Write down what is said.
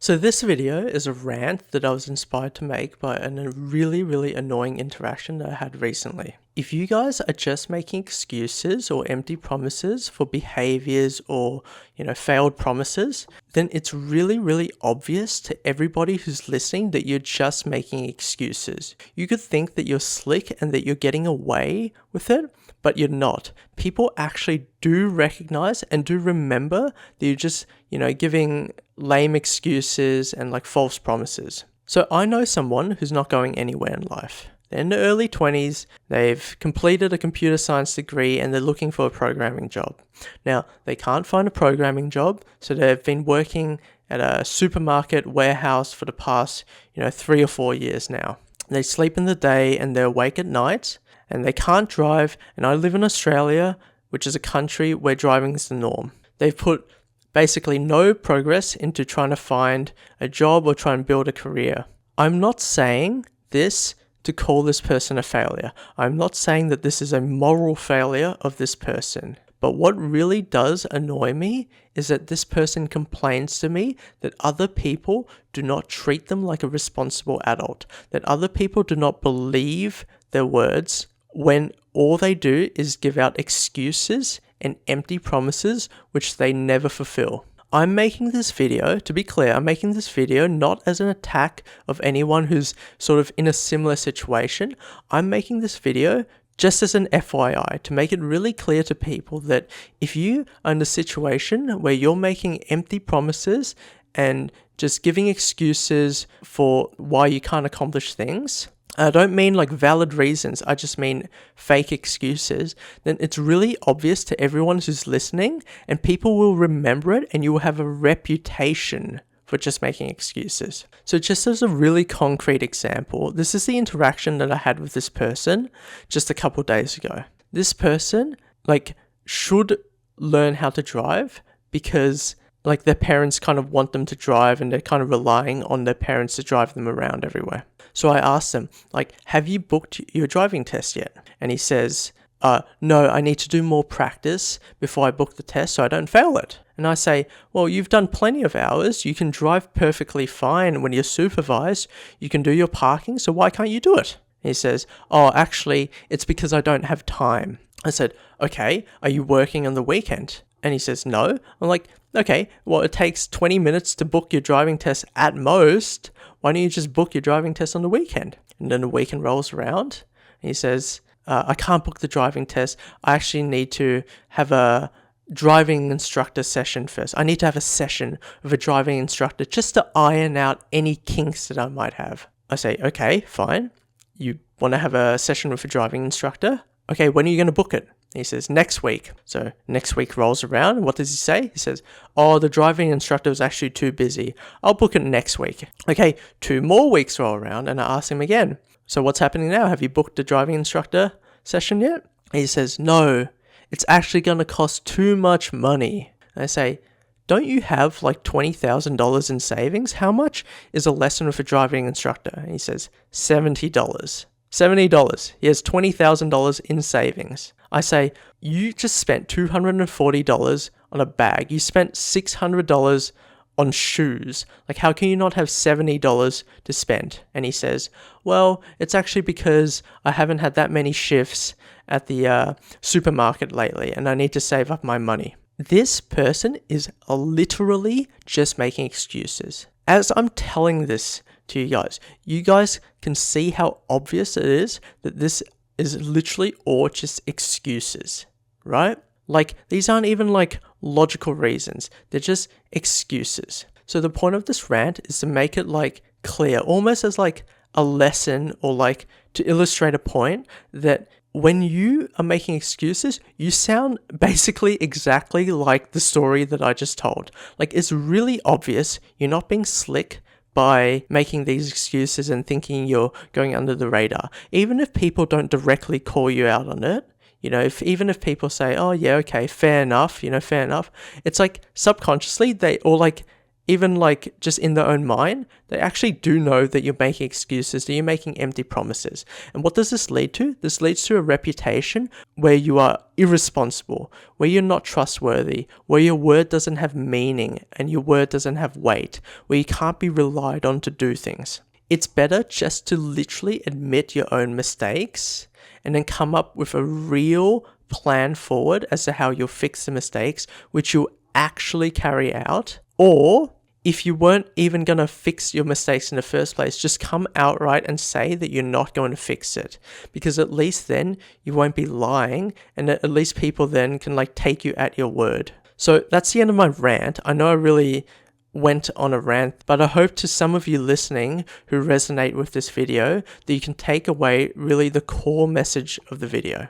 So this video is a rant that I was inspired to make by a really annoying interaction that I had recently. If you guys are just making excuses or empty promises for behaviors or, failed promises, then it's really obvious to everybody who's listening that you're just making excuses. You could think that you're slick and that you're getting away with it, but you're not. People actually do recognize and do remember that you're just, giving lame excuses and false promises. So I know someone who's not going anywhere in life. They're in the early 20s, they've completed a computer science degree and they're looking for a programming job. Now, they can't find a programming job, so they've been working at a supermarket warehouse for the past, 3 or 4 years now. They sleep in the day and they're awake at night, and they can't drive, and I live in Australia, which is a country where driving is the norm. They've put basically no progress into trying to find a job or try and build a career. I'm not saying this to call this person a failure. I'm not saying that this is a moral failure of this person. But what really does annoy me is that this person complains to me that other people do not treat them like a responsible adult, that other people do not believe their words when all they do is give out excuses and empty promises which they never fulfill. I'm making this video, to be clear, I'm making this video not as an attack of anyone who's sort of in a similar situation. I'm making this video just as an FYI to make it really clear to people that if you are in a situation where you're making empty promises and just giving excuses for why you can't accomplish things, I don't mean valid reasons, I just mean fake excuses, then it's really obvious to everyone who's listening and people will remember it and you will have a reputation for just making excuses. So just as a really concrete example, this is the interaction that I had with this person just a couple days ago. This person should learn how to drive because their parents kind of want them to drive and they're kind of relying on their parents to drive them around everywhere. So I asked them, have you booked your driving test yet? And he says, no, I need to do more practice before I book the test so I don't fail it. And I say, well, you've done plenty of hours. You can drive perfectly fine when you're supervised. You can do your parking, so why can't you do it? And he says, oh, actually, it's because I don't have time. I said, okay, are you working on the weekend? And he says, no. I'm like, okay, well, it takes 20 minutes to book your driving test at most. Why don't you just book your driving test on the weekend? And then the weekend rolls around and he says, I can't book the driving test. I actually need to have a driving instructor session first. I need to have a session with a driving instructor just to iron out any kinks that I might have. I say, okay, fine. You want to have a session with a driving instructor? Okay, when are you going to book it? He says, next week. So next week rolls around. And what does he say? He says, oh, the driving instructor was actually too busy. I'll book it next week. Okay, 2 more weeks roll around and I ask him again. So what's happening now? Have you booked the driving instructor session yet? He says, no, it's actually going to cost too much money. And I say, don't you have $20,000 in savings? How much is a lesson with a driving instructor? And he says, $70. $70. He has $20,000 in savings. I say, you just spent $240 on a bag. You spent $600 on shoes. How can you not have $70 to spend? And he says, well, it's actually because I haven't had that many shifts at the supermarket lately and I need to save up my money. This person is literally just making excuses. As I'm telling this to you guys can see how obvious it is that this is literally all just excuses, right? These aren't even logical reasons. They're just excuses. So the point of this rant is to make it clear, almost as a lesson or to illustrate a point that when you are making excuses, you sound basically exactly like the story that I just told. It's really obvious you're not being slick by making these excuses and thinking you're going under the radar. Even if people don't directly call you out on it, even if people say, oh yeah, okay, fair enough, it's subconsciously even like just in their own mind, they actually do know that you're making excuses, that you're making empty promises. And what does this lead to? This leads to a reputation where you are irresponsible, where you're not trustworthy, where your word doesn't have meaning and your word doesn't have weight, where you can't be relied on to do things. It's better just to literally admit your own mistakes and then come up with a real plan forward as to how you'll fix the mistakes, which you'll actually carry out. Or if you weren't even going to fix your mistakes in the first place, just come outright and say that you're not going to fix it. Because at least then you won't be lying, and at least people then can like take you at your word. So that's the end of my rant. I know I really went on a rant, but I hope to some of you listening who resonate with this video that you can take away really the core message of the video.